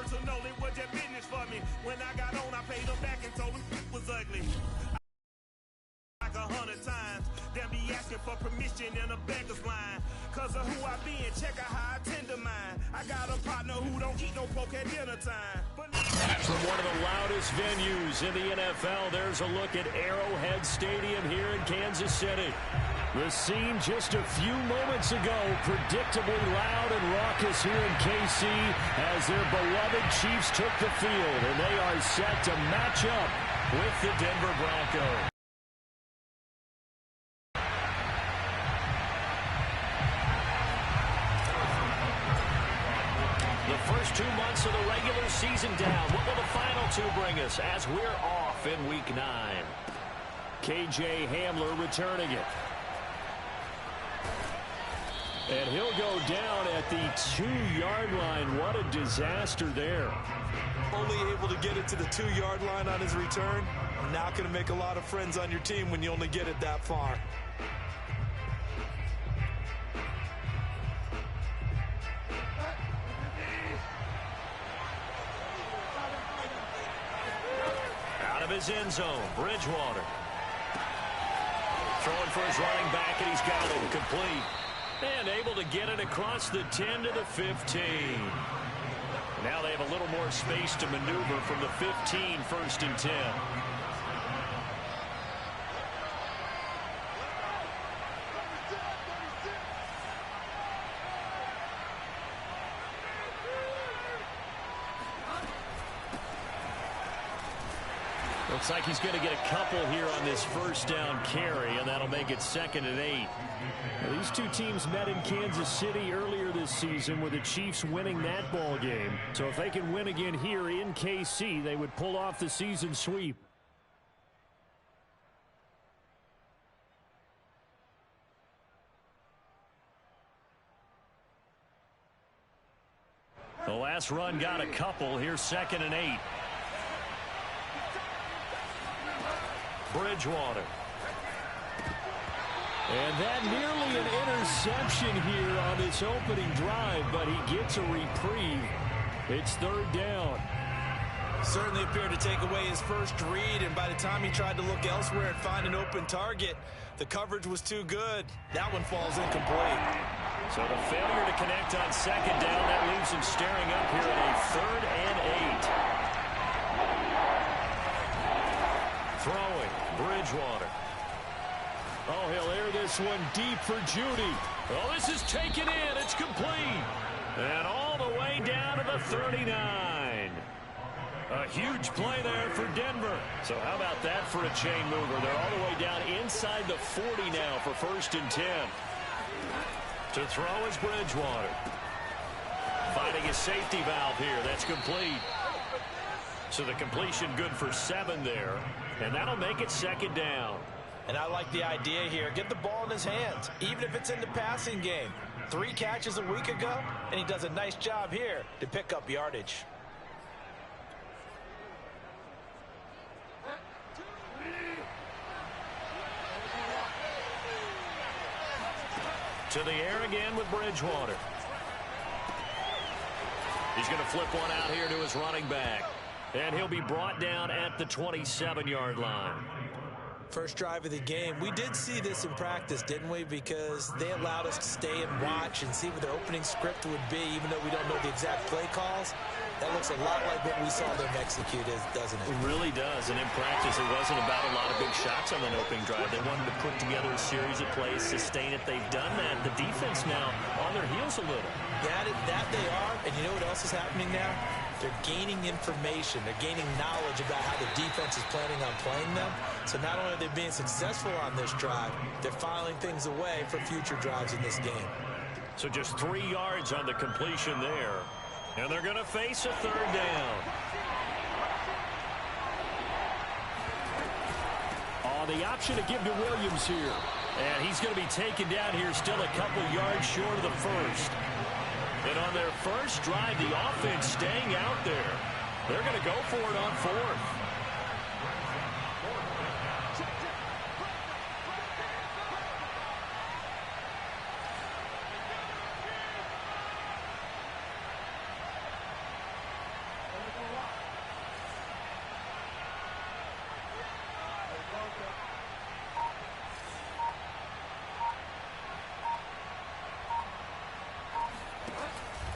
personal, it was just business for me. When I got on, I paid them back and told them it was ugly. Like 100 times, they'll be asking for permission in a beggar's line. Cause of who I be and check out how I tend to mine. I got a partner who don't eat no pork at dinner time. From one of the loudest venues in the NFL, there's a look at Arrowhead Stadium here in Kansas City. The scene just a few moments ago, predictably loud and raucous here in KC as their beloved Chiefs took the field, and they are set to match up with the Denver Broncos. The first 2 months of the regular season down. What will the final two bring us as we're off in Week 9? KJ Hamler returning it. And he'll go down at the 2-yard line. What a disaster there. Only able to get it to the 2-yard line on his return. You're not going to make a lot of friends on your team when you only get it that far. Out of his end zone, Bridgewater. Throwing for his running back, and he's got it complete. And able to get it across the 10 to the 15. Now they have a little more space to maneuver from the 15, 1st and 10. Looks like he's going to get a couple here on this first down carry, and that'll make it 2nd and 8. Now, these two teams met in Kansas City earlier this season with the Chiefs winning that ball game. So if they can win again here in KC, they would pull off the season sweep. The last run got a couple. Here's 2nd and 8. Bridgewater. And that nearly an interception here on this opening drive, but he gets a reprieve. It's 3rd down. Certainly appeared to take away his first read, and by the time he tried to look elsewhere and find an open target, the coverage was too good. That one falls incomplete. So the failure to connect on 2nd down, that leaves him staring up here at a 3rd and 8. Throwing, Bridgewater. Oh, he'll air this one deep for Judy. Oh, this is taken in. It's complete. And all the way down to the 39. A huge play there for Denver. So how about that for a chain mover? They're all the way down inside the 40 now for 1st and 10. To throw is Bridgewater. Finding a safety valve here. That's complete. So the completion good for 7 there. And that'll make it 2nd down. And I like the idea here. Get the ball in his hands, even if it's in the passing game. 3 catches a week ago, and he does a nice job here to pick up yardage. To the air again with Bridgewater. He's going to flip one out here to his running back. And he'll be brought down at the 27-yard line. First drive of the game. We did see this in practice, didn't we? Because they allowed us to stay and watch and see what their opening script would be, even though we don't know the exact play calls. That looks a lot like what we saw them execute, doesn't it? It really does. And in practice, it wasn't about a lot of big shots on that opening drive. They wanted to put together a series of plays, sustain it. They've done that. The defense now on their heels a little. That they are. And you know what else is happening now? They're gaining information. They're gaining knowledge about how the defense is planning on playing them. So not only are they being successful on this drive, they're filing things away for future drives in this game. So just 3 yards on the completion there. And they're going to face a 3rd down. Oh, the option to give to Williams here. And he's going to be taken down here, still a couple yards short of the first. And on their first drive, the offense staying out there. They're going to go for it on 4th.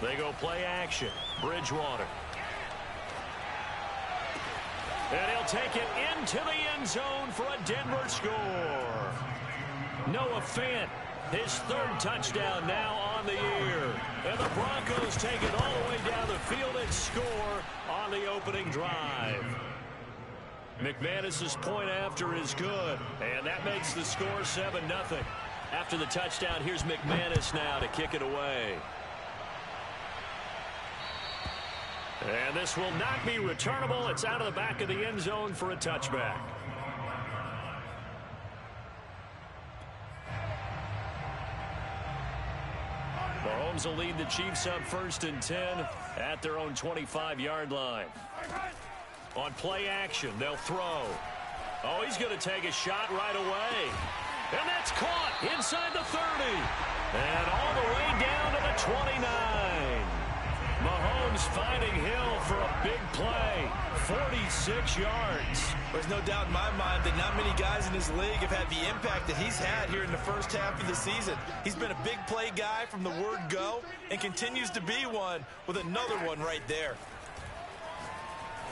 They go play action. Bridgewater. And he'll take it into the end zone for a Denver score. Noah Fant, his third touchdown now on the year. And the Broncos take it all the way down the field and score on the opening drive. McManus's point after is good, and that makes the score 7-0. After the touchdown, here's McManus now to kick it away. And this will not be returnable. It's out of the back of the end zone for a touchback. Mahomes will lead the Chiefs up 1st and 10 at their own 25-yard line. On play action, they'll throw. Oh, he's going to take a shot right away. And that's caught inside the 30. And all the way down to the 29. Mahomes finding Hill for a big play. 46 yards. There's no doubt in my mind that not many guys in this league have had the impact that he's had here in the first half of the season. He's been a big play guy from the word go and continues to be one with another one right there.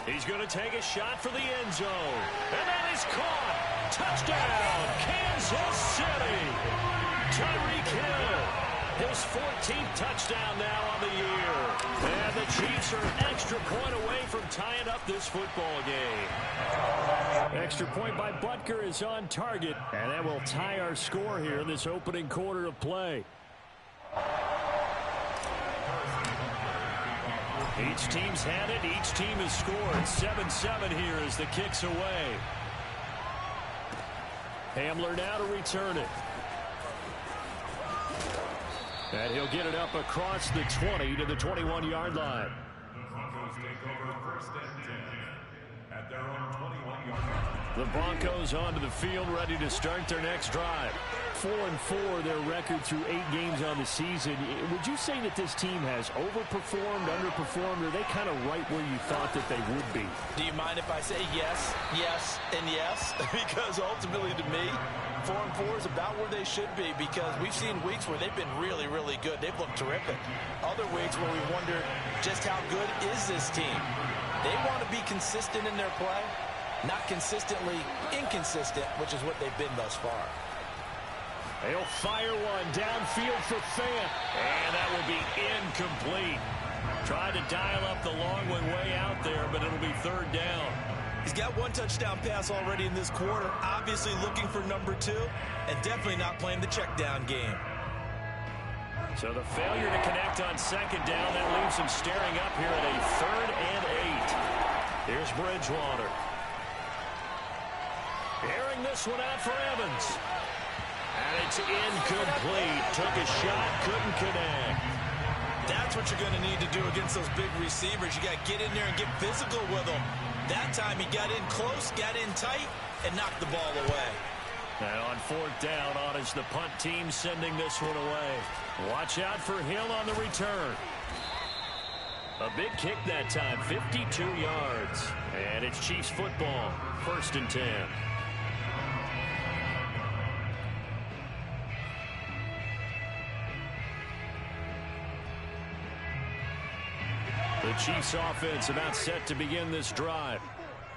He's going to take a shot for the end zone. And that is caught. Touchdown, Kansas City. Tyreek Hill, his 14th touchdown now on the year. And the Chiefs are an extra point away from tying up this football game. Extra point by Butker is on target. And that will tie our score here in this opening quarter of play. Each team's had it. Each team has scored. 7-7 here as the kick's away. Hamler now to return it. And he'll get it up across the 20 to the 21-yard line. The Broncos onto the field, ready to start their next drive. 4-4, their record through 8 games on the season. Would you say that this team has overperformed, underperformed, or are they kind of right where you thought that they would be? Do you mind if I say yes, yes, and yes? Because ultimately to me, 4-4 is about where they should be, because we've seen weeks where they've been really, really good. They've looked terrific. Other weeks where we wonder just how good is this team. They want to be consistent in their play, not consistently inconsistent, which is what they've been thus far. They'll fire one downfield for Fant, and that will be incomplete. Tried to dial up the long one way out there, but it'll be 3rd down. He's got 1 touchdown pass already in this quarter, obviously looking for number 2, and definitely not playing the check down game. So the failure to connect on 2nd down, that leaves him staring up here at a 3rd and 8. Here's Bridgewater. Airing this one out for Evans. And it's incomplete. Took a shot, couldn't connect. That's what you're going to need to do against those big receivers. You got to get in there and get physical with them. That time he got in close, got in tight, and knocked the ball away. And on 4th down, on is the punt team sending this one away. Watch out for Hill on the return. A big kick that time, 52 yards. And it's Chiefs football, 1st and 10. The Chiefs offense about set to begin this drive.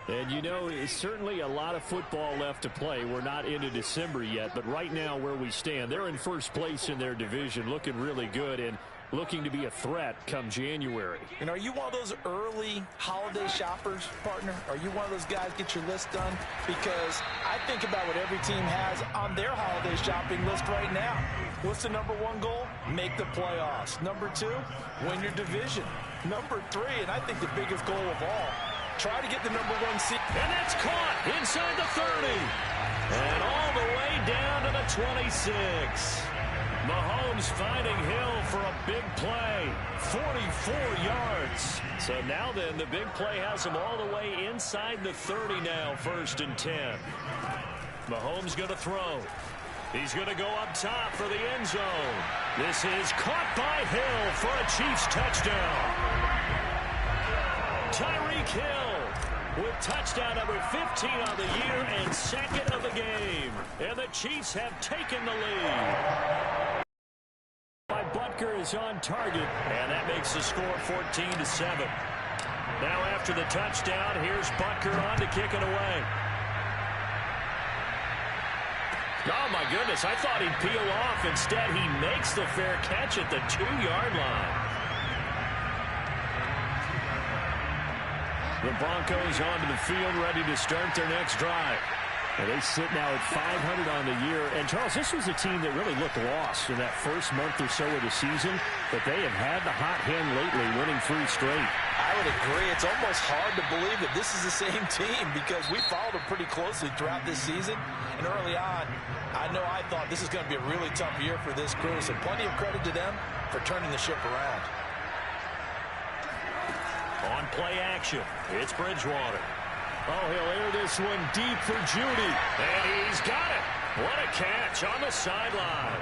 And you know, it's certainly a lot of football left to play. We're not into December yet, but right now where we stand, they're in 1st place in their division, looking really good and looking to be a threat come January. And are you one of those early holiday shoppers, partner? Are you one of those guys get your list done? Because I think about what every team has on their holiday shopping list right now. What's the number 1 goal? Make the playoffs. Number 2, win your division. Number 3, and I think the biggest goal of all, try to get the number 1 seed. And that's caught inside the 30. And all the way down to the 26. Mahomes finding Hill for a big play. 44 yards. So now then, the big play has him all the way inside the 30 now, 1st and 10. Mahomes going to throw. He's going to go up top for the end zone. This is caught by Hill for a Chiefs touchdown. Tyreek Hill with touchdown number 15 on the year and 2nd of the game. And the Chiefs have taken the lead. By Butker is on target, and that makes the score 14-7. Now after the touchdown, here's Butker on to kick it away. Oh, my goodness, I thought he'd peel off. Instead, he makes the fair catch at the 2-yard line. The Broncos onto the field, ready to start their next drive. And they sit now at 500 on the year. And, Charles, this was a team that really looked lost in that first month or so of the season, but they have had the hot hand lately, winning 3 straight. I would agree. It's almost hard to believe that this is the same team because we followed them pretty closely throughout this season. And early on, I know I thought this is going to be a really tough year for this crew, so plenty of credit to them for turning the ship around. On play action, it's Bridgewater. Oh, he'll air this one deep for Judy. And he's got it. What a catch on the sideline.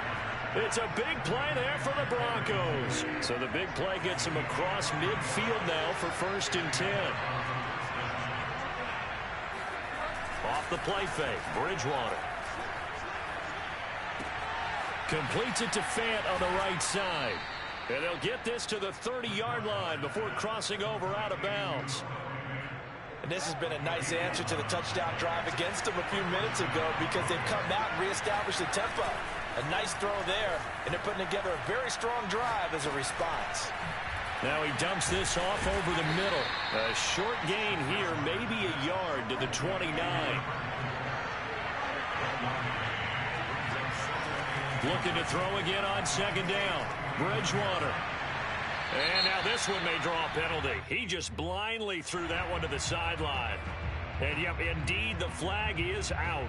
It's a big play there for the Broncos. So the big play gets him across midfield now for 1st and 10. Off the play fake, Bridgewater. Completes it to Fant on the right side. And they'll get this to the 30-yard line before crossing over out of bounds. And this has been a nice answer to the touchdown drive against them a few minutes ago because they've come out and reestablished the tempo. A nice throw there, and they're putting together a very strong drive as a response. Now he dumps this off over the middle. A short gain here, maybe a yard to the 29. Looking to throw again on 2nd down. Bridgewater. And now this one may draw a penalty. He just blindly threw that one to the sideline. And, yep, indeed, the flag is out.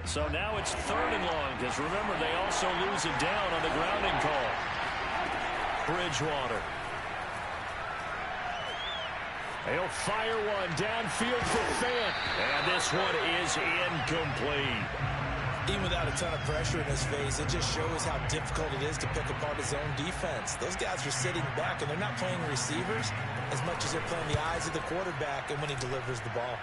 So now it's 3rd and long, because remember, they also lose it down on the grounding call. Bridgewater. He'll fire one downfield for Fant. And this one is incomplete. Even without a ton of pressure in his face, it just shows how difficult it is to pick apart his own defense. Those guys are sitting back, and they're not playing receivers as much as they're playing the eyes of the quarterback and when he delivers the ball.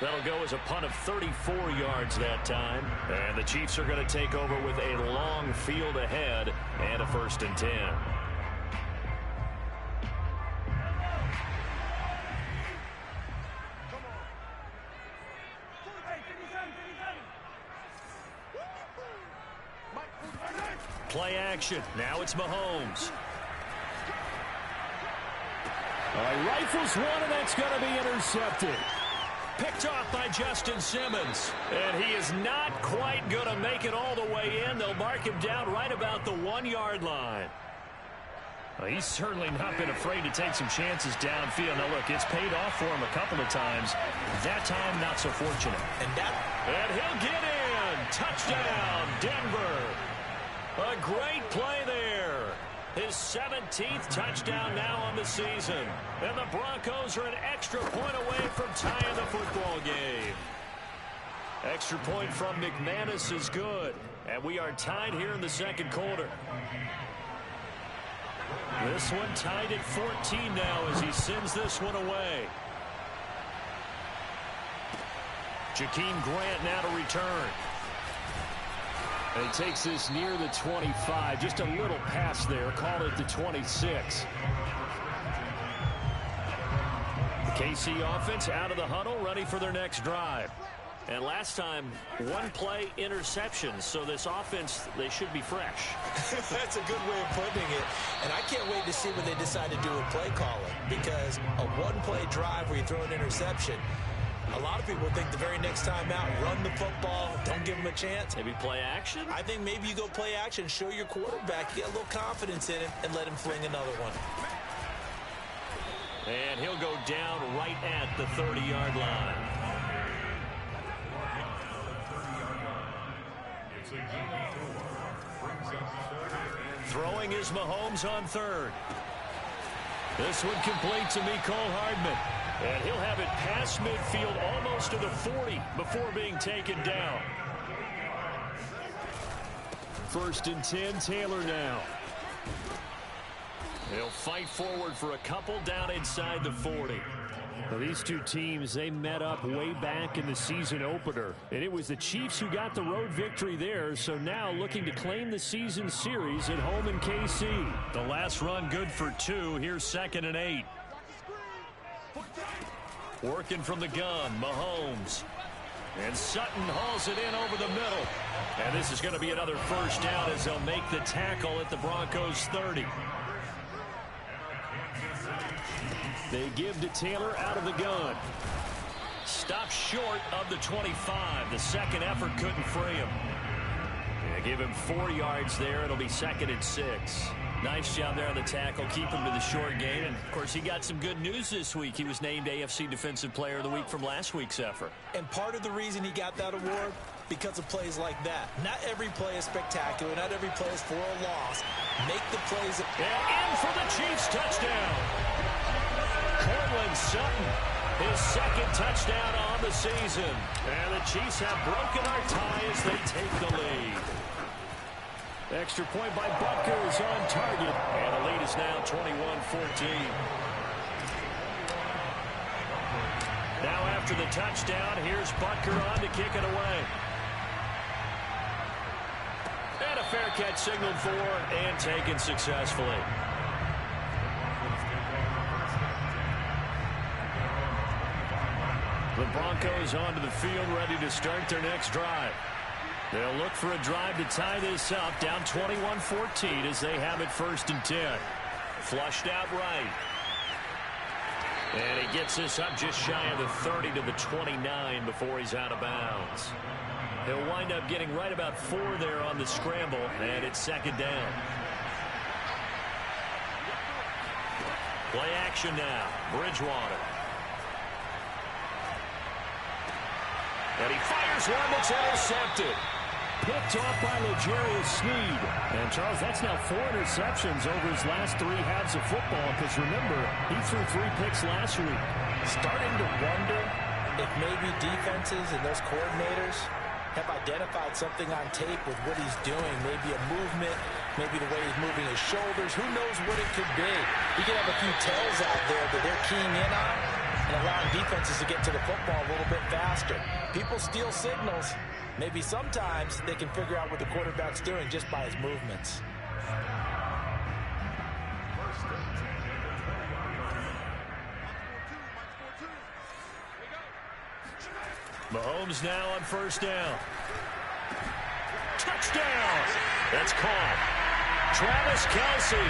That'll go as a punt of 34 yards that time. And the Chiefs are going to take over with a long field ahead and a 1st and 10. Play action. Now it's Mahomes. Rifles one, and that's going to be intercepted. Picked off by Justin Simmons. And he is not quite going to make it all the way in. They'll mark him down right about the 1-yard line. Well, he's certainly not been afraid to take some chances downfield. Now, look, it's paid off for him a couple of times. That time, not so fortunate. And he'll get in. Touchdown, Denver. A great play there. His 17th touchdown now on the season. And the Broncos are an extra point away from tying the football game. Extra point from McManus is good. And we are tied here in the 2nd quarter. This one tied at 14 now as he sends this one away. Jakeem Grant now to return. And he takes this near the 25. Just a little pass there. Call it the 26. The KC offense out of the huddle, ready for their next drive. And last time, 1 play interception. So this offense, they should be fresh. That's a good way of putting it. And I can't wait to see what they decide to do with play calling. Because a 1-play drive where you throw an interception, a lot of people think the very next time out, run the football, don't give them a chance. Maybe play action? I think maybe you go play action, show your quarterback, you get a little confidence in him, and let him fling another one. And he'll go down right at the 30-yard line. Throwing is Mahomes on 3rd. This one complete to Mecole Hardman. And he'll have it past midfield almost to the 40 before being taken down. 1st and 10, Taylor now. He'll fight forward for a couple down inside the 40. Well, these two teams, they met up way back in the season opener. And it was the Chiefs who got the road victory there, so now looking to claim the season series at home in KC. The last run good for 2. Here's 2nd and 8. Working from the gun, Mahomes. And Sutton hauls it in over the middle. And this is going to be another first down as they'll make the tackle at the Broncos 30. They give to Taylor out of the gun. Stopped short of the 25. The second effort couldn't free him. They give him 4 yards there. It'll be 2nd and 6. Nice job there on the tackle. Keep him to the short game. And, of course, he got some good news this week. He was named AFC Defensive Player of the Week from last week's effort. And part of the reason he got that award, because of plays like that. Not every play is spectacular. Not every play is for a loss. Make the plays. And in for the Chiefs touchdown. Cortland Sutton, his 2nd touchdown on the season. And the Chiefs have broken our tie as they take the lead. Extra point by Butker is on target. And the lead is now 21-14. Now after the touchdown, here's Butker on to kick it away. And a fair catch signaled for and taken successfully. The Broncos onto the field ready to start their next drive. They'll look for a drive to tie this up, down 21-14 as they have it 1st and 10. Flushed out right. And he gets this up just shy of the 30 to the 29 before he's out of bounds. He'll wind up getting right about 4 there on the scramble, and it's 2nd down. Play action now. Bridgewater. And he fires one that's intercepted. Picked off by L'Jarius Sneed. And, Charles, that's now 4 interceptions over his last 3 halves of football, because, remember, he threw 3 picks last week. Starting to wonder if maybe defenses and those coordinators have identified something on tape with what he's doing. Maybe a movement, maybe the way he's moving his shoulders. Who knows what it could be? He could have a few tells out there that they're keying in on and allowing defenses to get to the football a little bit faster. People steal signals. Maybe sometimes they can figure out what the quarterback's doing just by his movements. Mahomes now on 1st down. Touchdown! That's caught. Travis Kelce,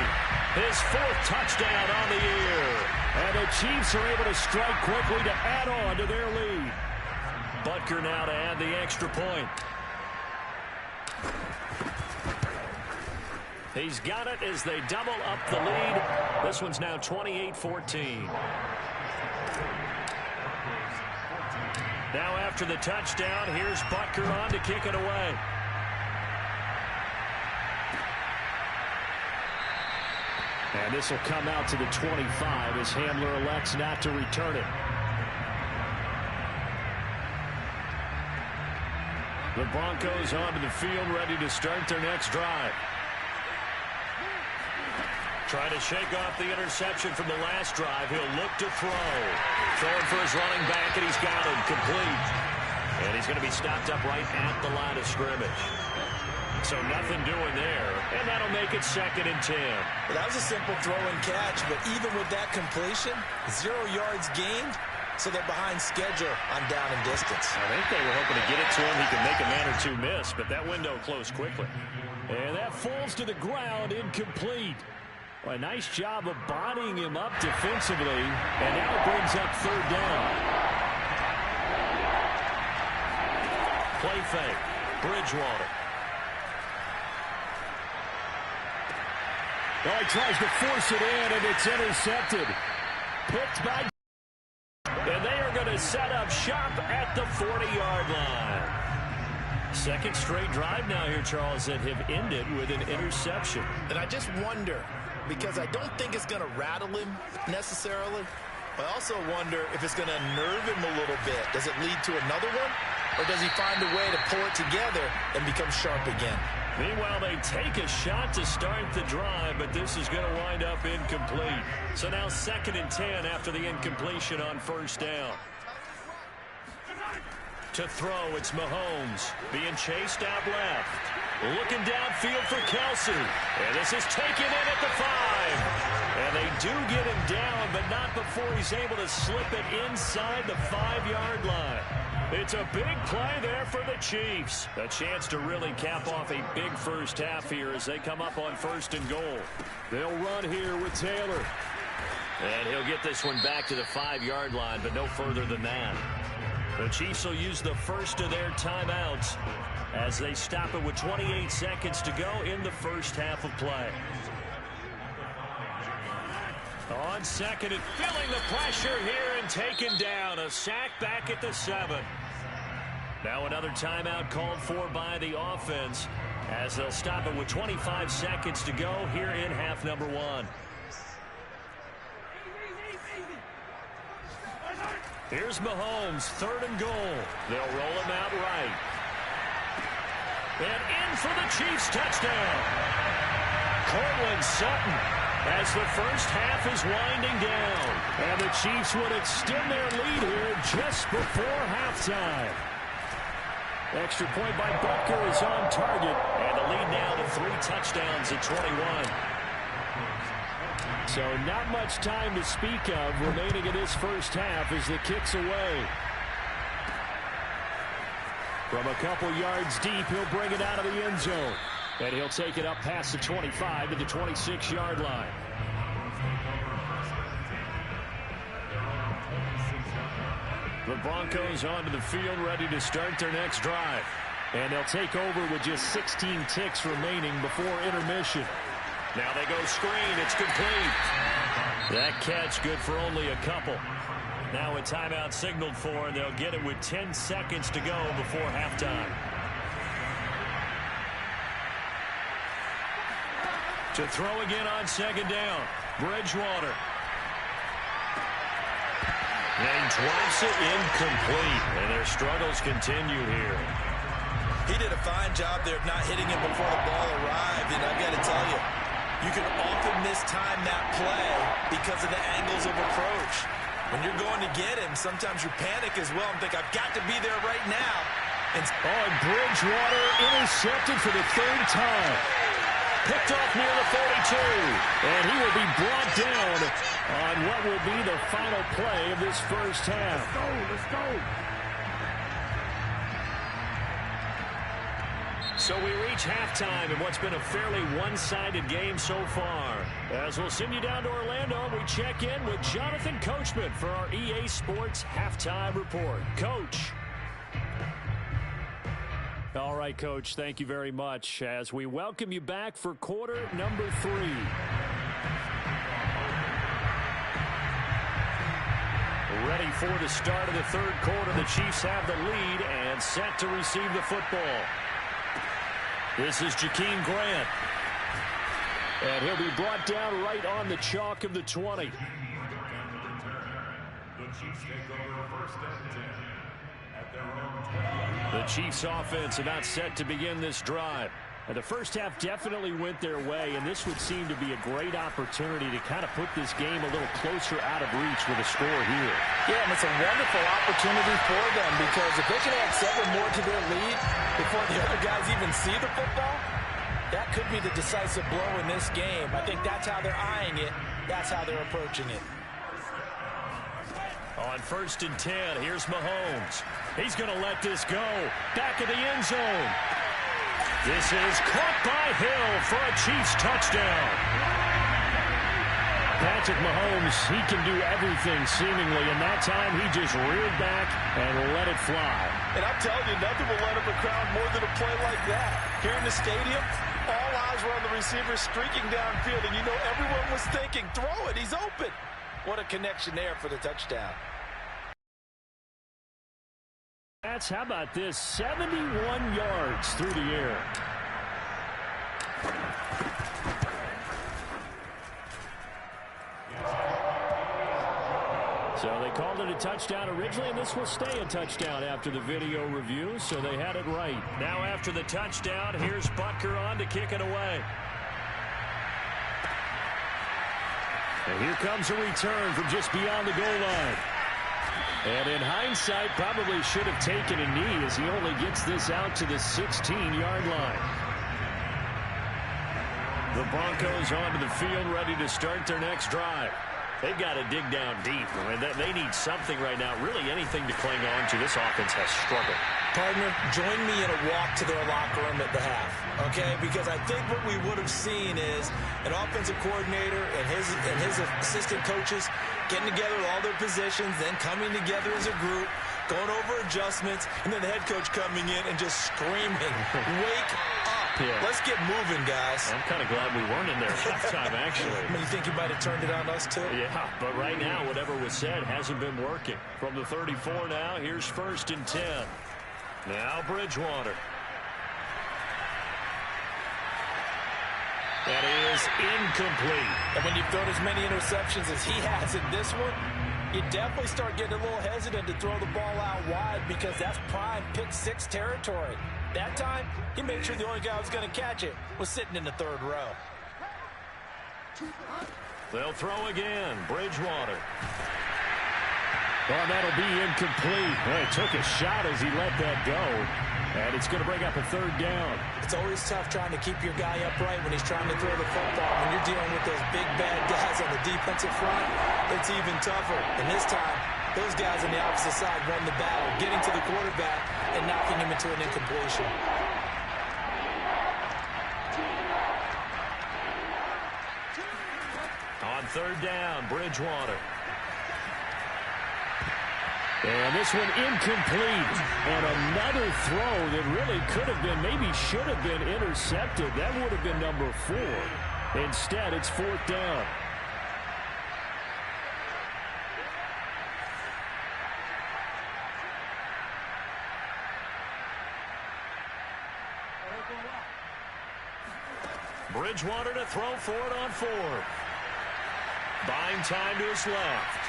his 4th touchdown on the year. And the Chiefs are able to strike quickly to add on to their lead. Butker now to add the extra point. He's got it as they double up the lead. This one's now 28-14. Now after the touchdown, here's Butker on to kick it away. And this will come out to the 25 as Hamler elects not to return it. The Broncos onto the field ready to start their next drive. Trying to shake off the interception from the last drive. He'll look to throw. Throwing for his running back, and he's got him complete. And he's going to be stopped up right at the line of scrimmage. So nothing doing there, and that'll make it 2nd and 10. Well, that was a simple throw and catch, but even with that completion, 0 yards gained, so they're behind schedule on down and distance. I think they were hoping to get it to him. He could make a man or 2 miss, but that window closed quickly. And that falls to the ground, incomplete. Well, a nice job of bodying him up defensively, and now it brings up 3rd down. Play fake. Bridgewater. Well, he tries to force it in, and it's intercepted. Picked by... And they are going to set up shop at the 40-yard line. 2nd straight drive now here, Charles, that have ended with an interception. And I just wonder, because I don't think it's going to rattle him necessarily. I also wonder if it's going to nerve him a little bit. Does it lead to another one? or does he find a way to pull it together and become sharp again? Meanwhile, they take a shot to start the drive, but this is going to wind up incomplete. So now 2nd and 10 after the incompletion on 1st down. To throw, it's Mahomes being chased out left. Looking downfield for Kelsey. And this is taken in at the 5. And they do get him down, but not before he's able to slip it inside the 5-yard line. It's a big play there for the Chiefs. A chance to really cap off a big first half here as they come up on 1st and goal. They'll run here with Taylor. And he'll get this one back to the 5-yard line, but no further than that. The Chiefs will use the first of their timeouts as they stop it with 28 seconds to go in the first half of play. On 2nd and feeling the pressure here and taken down. A sack back at the 7. Now another timeout called for by the offense as they'll stop it with 25 seconds to go here in half number 1. Here's Mahomes, 3rd and goal. They'll roll him out right. And in for the Chiefs touchdown. Cortland Sutton as the first half is winding down. And the Chiefs would extend their lead here just before halftime. Extra point by Butker is on target. And the lead now to 3 touchdowns at 21. So not much time to speak of remaining in this first half as the kick's away. From a couple yards deep, he'll bring it out of the end zone. And he'll take it up past the 25 to the 26-yard line. The Broncos onto the field ready to start their next drive. And they'll take over with just 16 ticks remaining before intermission. Now they go screen. It's complete. That catch good for only a couple. Now a timeout signaled for, and they'll get it with 10 seconds to go before halftime. To throw again on 2nd down. Bridgewater. And drops it incomplete. And their struggles continue here. He did a fine job there of not hitting him before the ball arrived, and I've got to tell you, you can often mistime that play because of the angles of approach. When you're going to get him, sometimes you panic as well and think, I've got to be there right now. And Bridgewater intercepted for the 3rd time. Picked off near the 42. And he will be brought down on what will be the final play of this first half. Let's go. So we reach halftime in what's been a fairly one-sided game so far. As we'll send you down to Orlando, we check in with Jonathan Coachman for our EA Sports Halftime Report. Coach. All right, Coach, thank you very much as we welcome you back for quarter number 3. Ready for the start of the 3rd quarter. The Chiefs have the lead and set to receive the football. This is Jakeem Grant. And he'll be brought down right on the chalk of the 20. The Chiefs take over 1st and 10 at their own 20. The Chiefs offense about set to begin this drive. And the first half definitely went their way, and this would seem to be a great opportunity to kind of put this game a little closer out of reach with a score here. Yeah, and it's a wonderful opportunity for them because if they can add 7 more to their lead before the other guys even see the football, that could be the decisive blow in this game. I think that's how they're eyeing it. That's how they're approaching it. On 1st and 10, here's Mahomes. He's going to let this go. Back of the end zone. This is caught by Hill for a Chiefs touchdown. Patrick Mahomes, he can do everything seemingly, and that time he just reared back and let it fly. And I'm telling you, nothing will let up a crowd more than a play like that. Here in the stadium, all eyes were on the receiver streaking downfield, and you know everyone was thinking, throw it, he's open. What a connection there for the touchdown. How about this? 71 yards through the air. So they called it a touchdown originally, and this will stay a touchdown after the video review, so they had it right. Now after the touchdown, here's Butker on to kick it away. And here comes a return from just beyond the goal line. And in hindsight, probably should have taken a knee as he only gets this out to the 16-yard line. The Broncos onto the field, ready to start their next drive. They've got to dig down deep. I mean, they need something right now, really anything to cling on to. This offense has struggled. Partner, join me in a walk to their locker room at the half, okay? Because I think what we would have seen is an offensive coordinator and his assistant coaches getting together with all their positions, then coming together as a group, going over adjustments, and then the head coach coming in and just screaming, wake up. Yeah. Let's get moving, guys. I'm kind of glad we weren't in there at halftime, actually. I mean, you think you might have turned it on us, too? Yeah, but right now, whatever was said hasn't been working. From the 34 now, here's 1st and 10. Now Bridgewater. That is incomplete. And when you've thrown as many interceptions as he has in this one, you definitely start getting a little hesitant to throw the ball out wide because that's prime pick 6 territory. That time, he made sure the only guy who was going to catch it was sitting in the 3rd row. They'll throw again. Bridgewater. Well, that'll be incomplete. Well, he took a shot as he let that go. And it's going to bring up a 3rd down. It's always tough trying to keep your guy upright when he's trying to throw the football. When you're dealing with those big, bad guys on the defensive front, it's even tougher. And this time, those guys on the opposite side won the battle, getting to the quarterback and knocking him into an incompletion. On 3rd down, Bridgewater. And this one incomplete. And another throw that really could have been, maybe should have been intercepted. That would have been number 4. Instead, it's 4th down. Bridgewater to throw for it on 4th. Buying time to his left.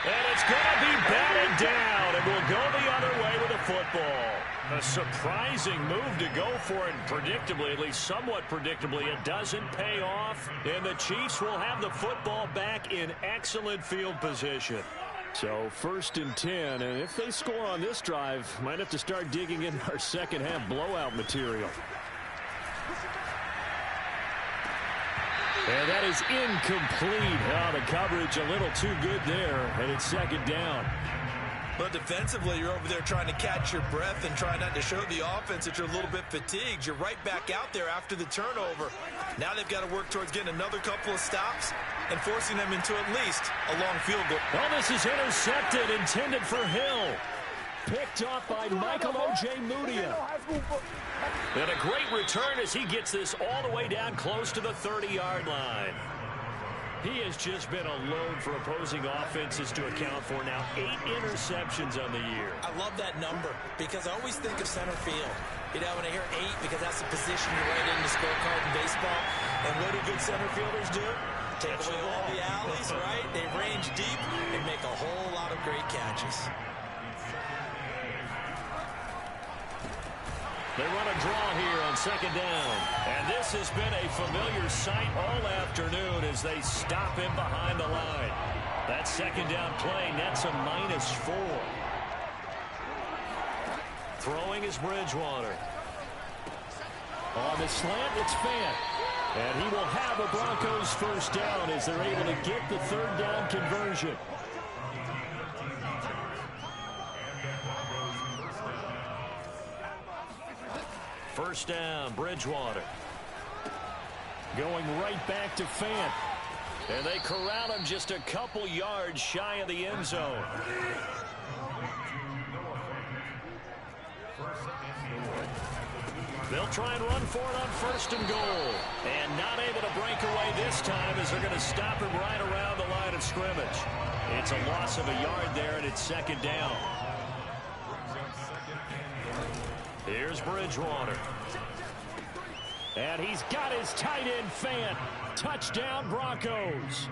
And it's going to be batted down, and will go the other way with the football. A surprising move to go for it, and predictably, at least somewhat predictably, it doesn't pay off. And the Chiefs will have the football back in excellent field position. So 1st and 10, and if they score on this drive, might have to start digging in our second-half blowout material. And that is incomplete. Oh, the coverage a little too good there, and it's 2nd down. But defensively, you're over there trying to catch your breath and try not to show the offense that you're a little bit fatigued. You're right back out there after the turnover. Now they've got to work towards getting another couple of stops and forcing them into at least a long field goal. Well, this is intercepted, intended for Hill. Picked off by Michael Ojemudia. And a great return as he gets this all the way down close to the 30-yard line. He has just been a load for opposing offenses to account for now. 8 interceptions on the year. I love that number because I always think of center field. You know, when I hear 8, because that's the position you write in the scorecard in baseball. And what do good center fielders do? Take away all the alleys, right? They range deep and make a whole lot of great catches. They run a draw here on 2nd down. And this has been a familiar sight all afternoon as they stop him behind the line. That 2nd down play nets a -4. Throwing is Bridgewater. On the slant, it's Fant. And he will have a Broncos 1st down as they're able to get the 3rd down conversion. First down, Bridgewater. Going right back to Fant. And they corral him just a couple yards shy of the end zone. They'll try and run for it on 1st and goal. And not able to break away this time as they're going to stop him right around the line of scrimmage. It's a loss of a yard there, and it's 2nd down. Here's Bridgewater. And he's got his tight end Fant. Touchdown Broncos.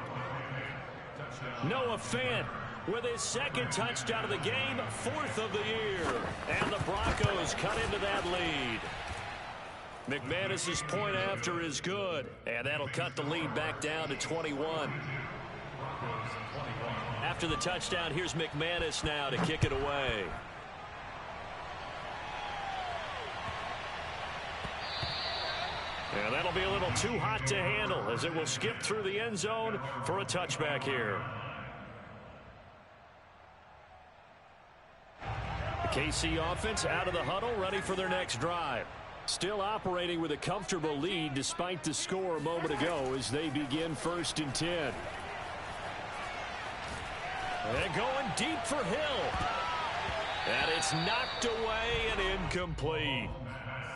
Noah Fant with his second touchdown of the game, 4th of the year. And the Broncos cut into that lead. McManus's point after is good, and that'll cut the lead back down to 21. After the touchdown, here's McManus now to kick it away. And that'll be a little too hot to handle as it will skip through the end zone for a touchback here. The KC offense out of the huddle, ready for their next drive. Still operating with a comfortable lead despite the score a moment ago as they begin 1st and 10. And going deep for Hill. And it's knocked away and incomplete.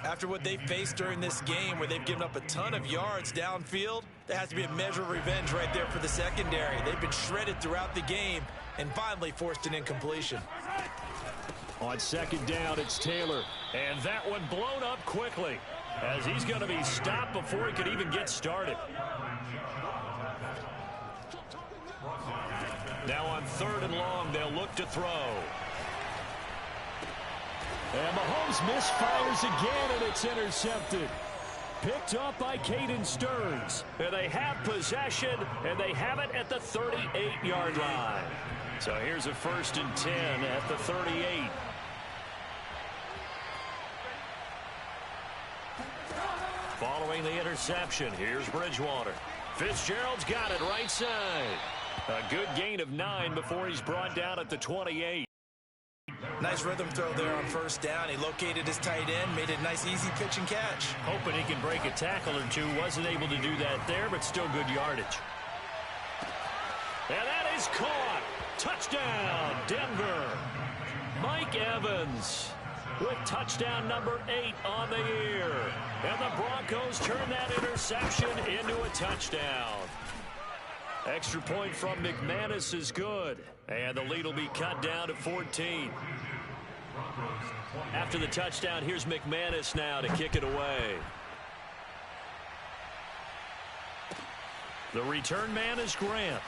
After what they faced during this game where they've given up a ton of yards downfield, there has to be a measure of revenge right there for the secondary. They've been shredded throughout the game and finally forced an incompletion. On 2nd down, it's Taylor. And that one blown up quickly as he's going to be stopped before he could even get started. Now on 3rd and long, they'll look to throw. And Mahomes misfires again, and it's intercepted. Picked off by Caden Stearns. And they have possession, and they have it at the 38-yard line. So here's a 1st and 10 at the 38. Following the interception, here's Bridgewater. Fitzgerald's got it right side. A good gain of 9 before he's brought down at the 28. Nice rhythm throw there on 1st down. He located his tight end, made a nice easy pitch and catch. Hoping he can break a tackle or two. Wasn't able to do that there, but still good yardage. And that is caught. Touchdown, Denver. Mike Evans with touchdown number 8 on the year. And the Broncos turn that interception into a touchdown. Extra point from McManus is good. And the lead will be cut down to 14. After the touchdown, here's McManus now to kick it away. The return man is Grant.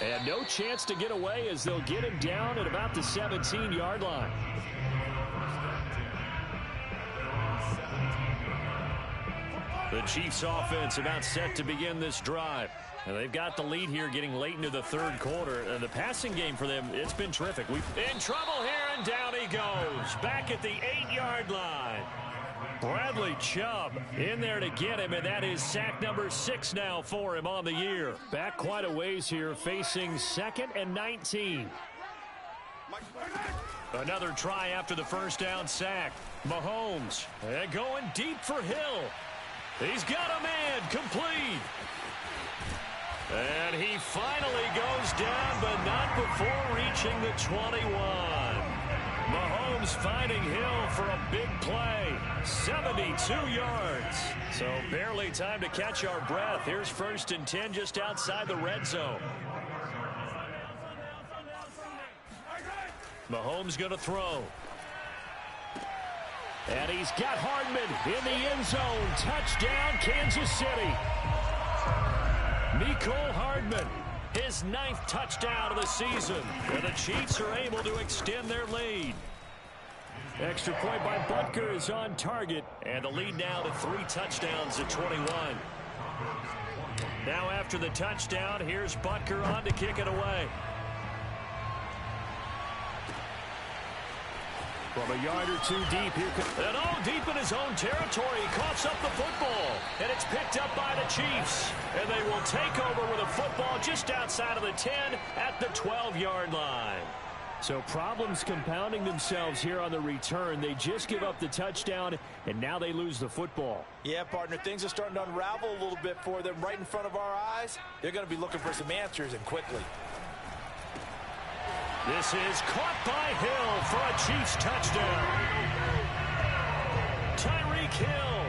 And no chance to get away as they'll get him down at about the 17-yard line. The Chiefs offense about set to begin this drive. And they've got the lead here getting late into the 3rd quarter. And the passing game for them, it's been terrific. In trouble here, and down he goes. Back at the 8-yard line. Bradley Chubb in there to get him, and that is sack number 6 now for him on the year. Back quite a ways here, facing 2nd and 19. Another try after the 1st down sack. Mahomes, and going deep for Hill. He's got a man, complete. And he finally goes down, but not before reaching the 21. Mahomes finding Hill for a big play. 72 yards. So barely time to catch our breath. Here's 1st and 10 just outside the red zone. Mahomes going to throw. And he's got Hardman in the end zone. Touchdown, Kansas City. Mecole Hardman, his 9th touchdown of the season. And the Chiefs are able to extend their lead. Extra point by Butker is on target. And the lead now to 3 touchdowns at 21. Now after the touchdown, here's Butker on to kick it away. From a yard or 2 deep, here comes... And all deep in his own territory, he coughs up the football. And it's picked up by the Chiefs. And they will take over with a football just outside of the 10 at the 12-yard line. So problems compounding themselves here on the return. They just give up the touchdown, and now they lose the football. Yeah, partner, things are starting to unravel a little bit for them right in front of our eyes. They're going to be looking for some answers, and quickly. This is caught by Hill for a Chiefs touchdown. Tyreek Hill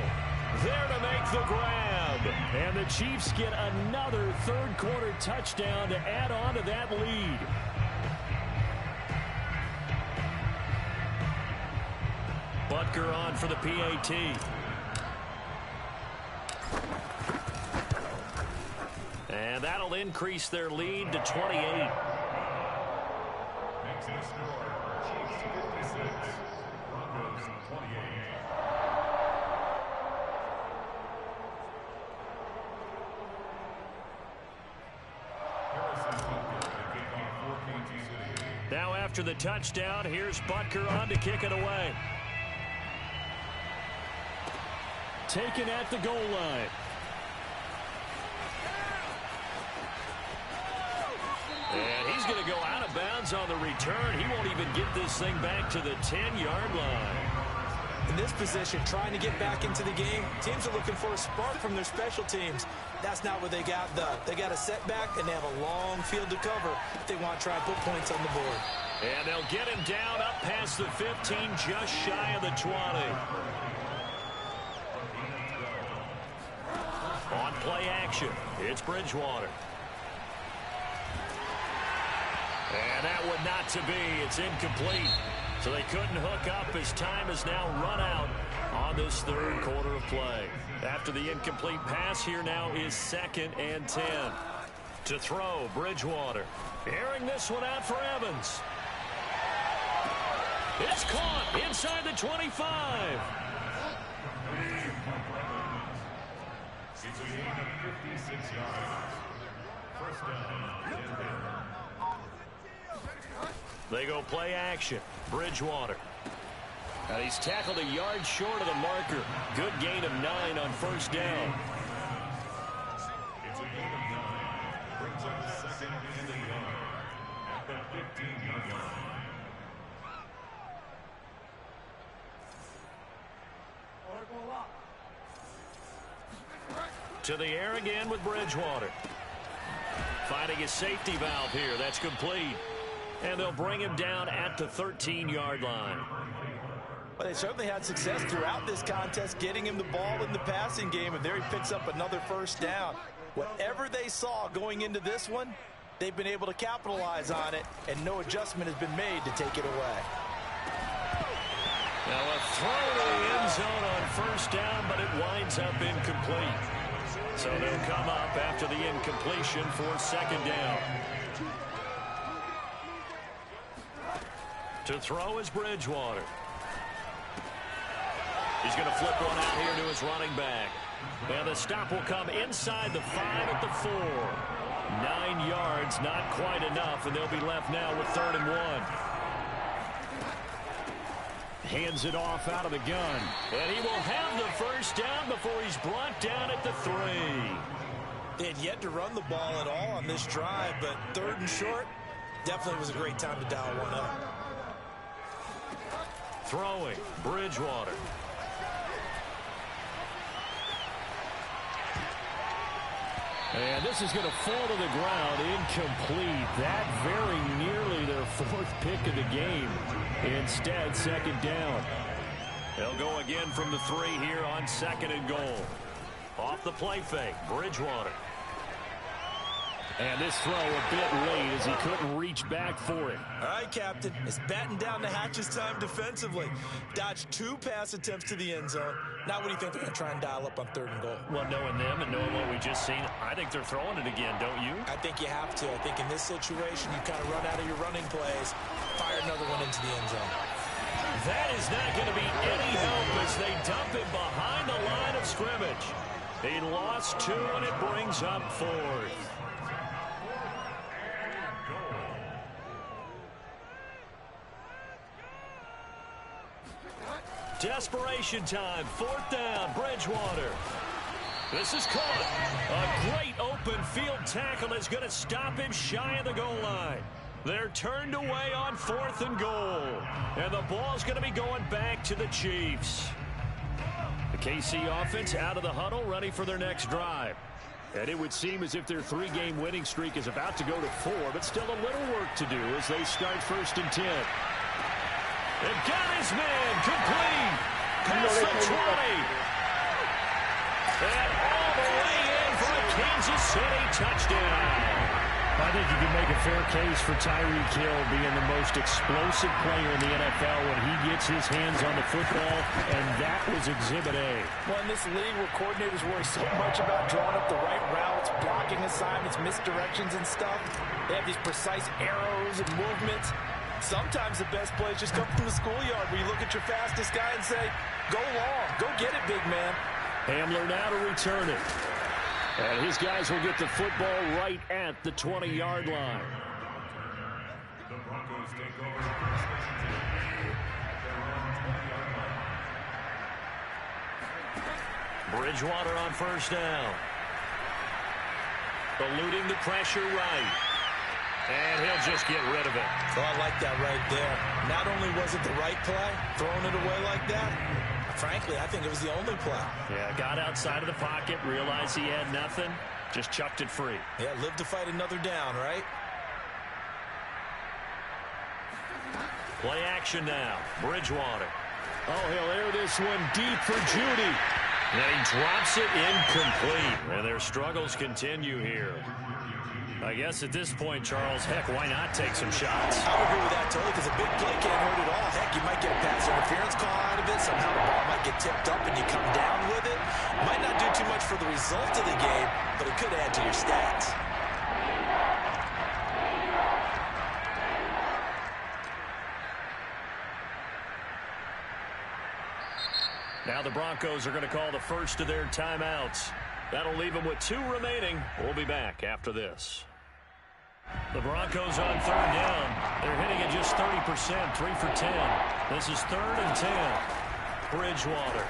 there to make the grab. And the Chiefs get another 3rd quarter touchdown to add on to that lead. Butker on for the PAT. And that'll increase their lead to 28. Now after the touchdown, here's Butker on to kick it away. Taken at the goal line. And he's going to go out of bounds on the return. He won't even get this thing back to the 10-yard line. In this position, trying to get back into the game, teams are looking for a spark from their special teams. That's not what they got, though. They got a setback, and they have a long field to cover if they want to try and put points on the board. And they'll get him down up past the 15, just shy of the 20. On play action, it's Bridgewater. And that would not to be. It's incomplete. So they couldn't hook up as time has now run out on this third quarter of play. After the incomplete pass, here now is 2nd and 10. To throw, Bridgewater. Airing this one out for Evans. It's caught inside the 25. It's a gain of 56 yards. First down. They go play action. Bridgewater. Now he's tackled a yard short of the marker. Good gain of 9 on first down. It's a gain of 9. Brings up the 2nd and a yard at the 15-yard line. To the air again with Bridgewater. Finding a safety valve here. That's complete. And they'll bring him down at the 13-yard line. Well, they certainly had success throughout this contest getting him the ball in the passing game, and there he picks up another first down. Whatever they saw going into this one, they've been able to capitalize on it, and no adjustment has been made to take it away. Now a throw to the end zone on first down, but it winds up incomplete. So they'll come up after the incompletion for 2nd down. To throw is Bridgewater. He's going to flip one out here to his running back. And the stop will come inside the 5 at the 4. 9 yards, not quite enough, and they'll be left now with 3rd and 1. Hands it off out of the gun. And he will have the first down before he's brought down at the 3. They had yet to run the ball at all on this drive, but 3rd and short definitely was a great time to dial one up. Throwing, Bridgewater. And this is going to fall to the ground, incomplete. That very nearly their 4th pick of the game. Instead, 2nd down. They'll go again from the 3 here on 2nd and goal. Off the play fake, Bridgewater. And this throw a bit late as he couldn't reach back for it. All right, Captain. It's batten down the hatches time defensively. Dodged 2 pass attempts to the end zone. Now what do you think they're going to try and dial up on 3rd and goal? Well, knowing them and knowing what we just seen, I think they're throwing it again, don't you? I think you have to. I think in this situation, you kind of run out of your running plays, fire another one into the end zone. That is not going to be any help as they dump him behind the line of scrimmage. He lost 2, and it brings up 4th. Desperation time, 4th down, Bridgewater. This is caught. A great open field tackle is going to stop him shy of the goal line. They're turned away on 4th and goal. And the ball's going to be going back to the Chiefs. The KC offense out of the huddle, ready for their next drive. And it would seem as if their 3-game winning streak is about to go to 4, but still a little work to do as they start 1st and 10. They've got his man complete. Past the 20. And all the way in for a Kansas City touchdown. I think you can make a fair case for Tyreek Hill being the most explosive player in the NFL when he gets his hands on the football, and that was Exhibit A. Well, in this league where coordinators worry so much about drawing up the right routes, blocking assignments, misdirections and stuff, they have these precise arrows and movements. Sometimes the best plays just come from the schoolyard where you look at your fastest guy and say, go long, go get it, big man. Hamler now to return it. And his guys will get the football right at the 20-yard line. The Broncos take over. Bridgewater on first down. Eluding the pressure right. And he'll just get rid of it. Oh, I like that right there. Not only was it the right play, throwing it away like that, frankly, I think it was the only play. Yeah, got outside of the pocket, realized he had nothing, just chucked it free. Yeah, live to fight another down, right? Play action now. Bridgewater. Oh, he'll air this one deep for Judy. And he drops it incomplete. And their struggles continue here. I guess at this point, Charles, heck, why not take some shots? I would agree with that totally, because a big play can't hurt at all. Heck, you might get a pass interference call out of it. Somehow the ball might get tipped up and you come down with it. Might not do too much for the result of the game, but it could add to your stats. Now the Broncos are going to call the first of their timeouts. That'll leave them with 2 remaining. We'll be back after this. The Broncos on third down. They're hitting at just 30%, 3 for 10. This is 3rd and 10. Bridgewater.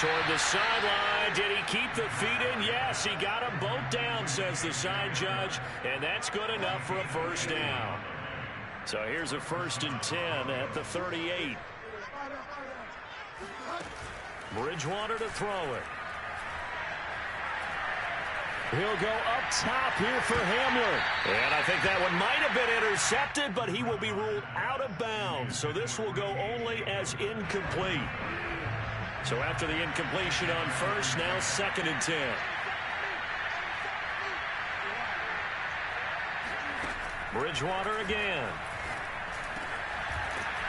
Toward the sideline. Did he keep the feet in? Yes, he got them both down, says the side judge. And that's good enough for a first down. So here's a 1st and 10 at the 38. Bridgewater to throw it. He'll go up top here for Hamler. And I think that one might have been intercepted, but he will be ruled out of bounds. So this will go only as incomplete. So after the incompletion on first, now 2nd and 10. Bridgewater again.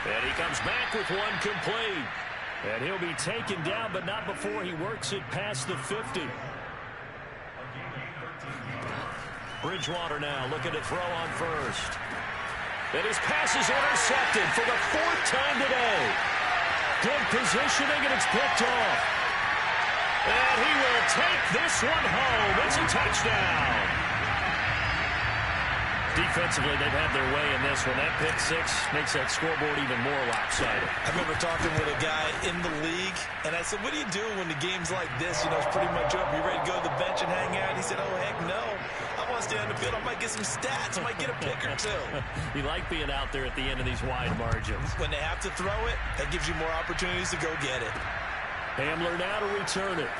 And he comes back with one complete. And he'll be taken down, but not before he works it past the 50. Bridgewater now looking to throw on first. And his pass is intercepted for the 4th time today. Good positioning, and it's picked off. And he will take this one home. It's a touchdown. Defensively, they've had their way in this one. That pick 6 makes that scoreboard even more lopsided. I remember talking with a guy in the league, and I said, what do you do when the game's like this? You know, it's pretty much over. You ready to go to the bench and hang out? He said, oh, heck no. I want to stay on the field. I might get some stats. I might get a pick or 2. You like being out there at the end of these wide margins. When they have to throw it, that gives you more opportunities to go get it. Hamler now to return it.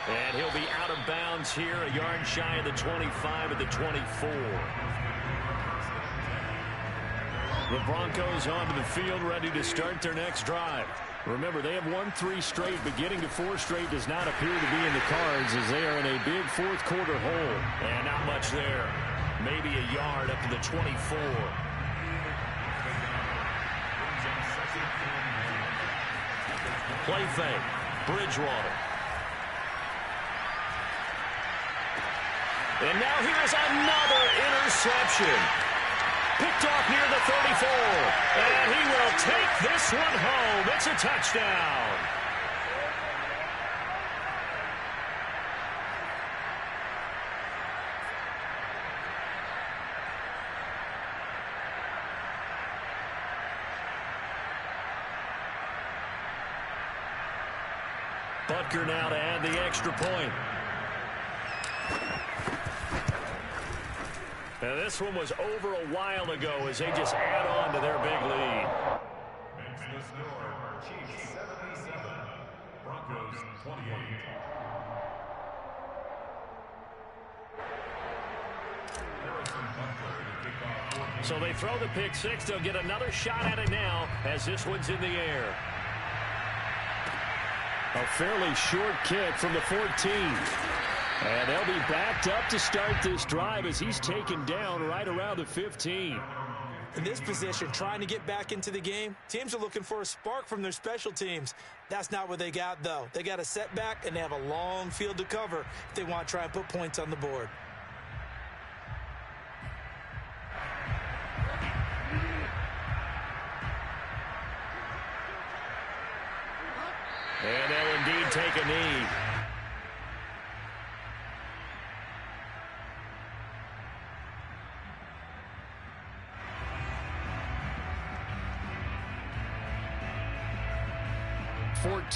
And he'll be out of bounds here, a yard shy of the 25 at the 24. The Broncos onto the field, ready to start their next drive. Remember, they have won 3 straight, but getting to 4 straight does not appear to be in the cards as they are in a big 4th quarter hole. And not much there. Maybe a yard up to the 24. Play fake. Bridgewater. And now here's another interception. Picked off near the 34. And he will take this one home. It's a touchdown. Butker now to add the extra point. Now this one was over a while ago as they just add on to their big lead. Makes the score Chiefs 77, Broncos 28. So they throw the pick 6. They'll get another shot at it now as this one's in the air. A fairly short kick from the 14. And they'll be backed up to start this drive as he's taken down right around the 15. In this position, trying to get back into the game, teams are looking for a spark from their special teams. That's not what they got, though. They got a setback, and they have a long field to cover if they want to try and put points on the board. And they'll indeed take a knee.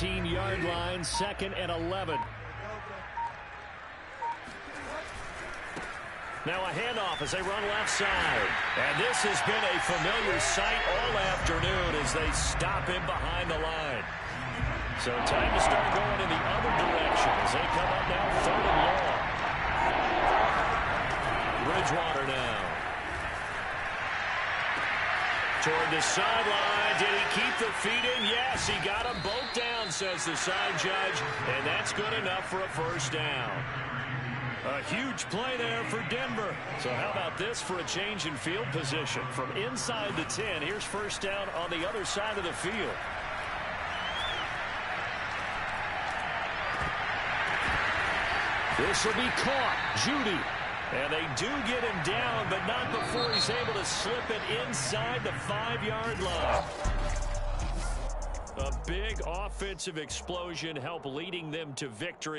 Yard line, 2nd and 11. Now a handoff as they run left side. And this has been a familiar sight all afternoon as they stop him behind the line. So time to start going in the other direction as they come up now 3rd and long. Bridgewater now. Toward the sideline. Did he keep the feet in? Yes, he got them both down, says the side judge. And that's good enough for a first down. A huge play there for Denver. So how about this for a change in field position? From inside the 10, here's first down on the other side of the field. This will be caught. Judy. And they do get him down, but not before he's able to slip it inside the 5-yard line. A big offensive explosion helped leading them to victory.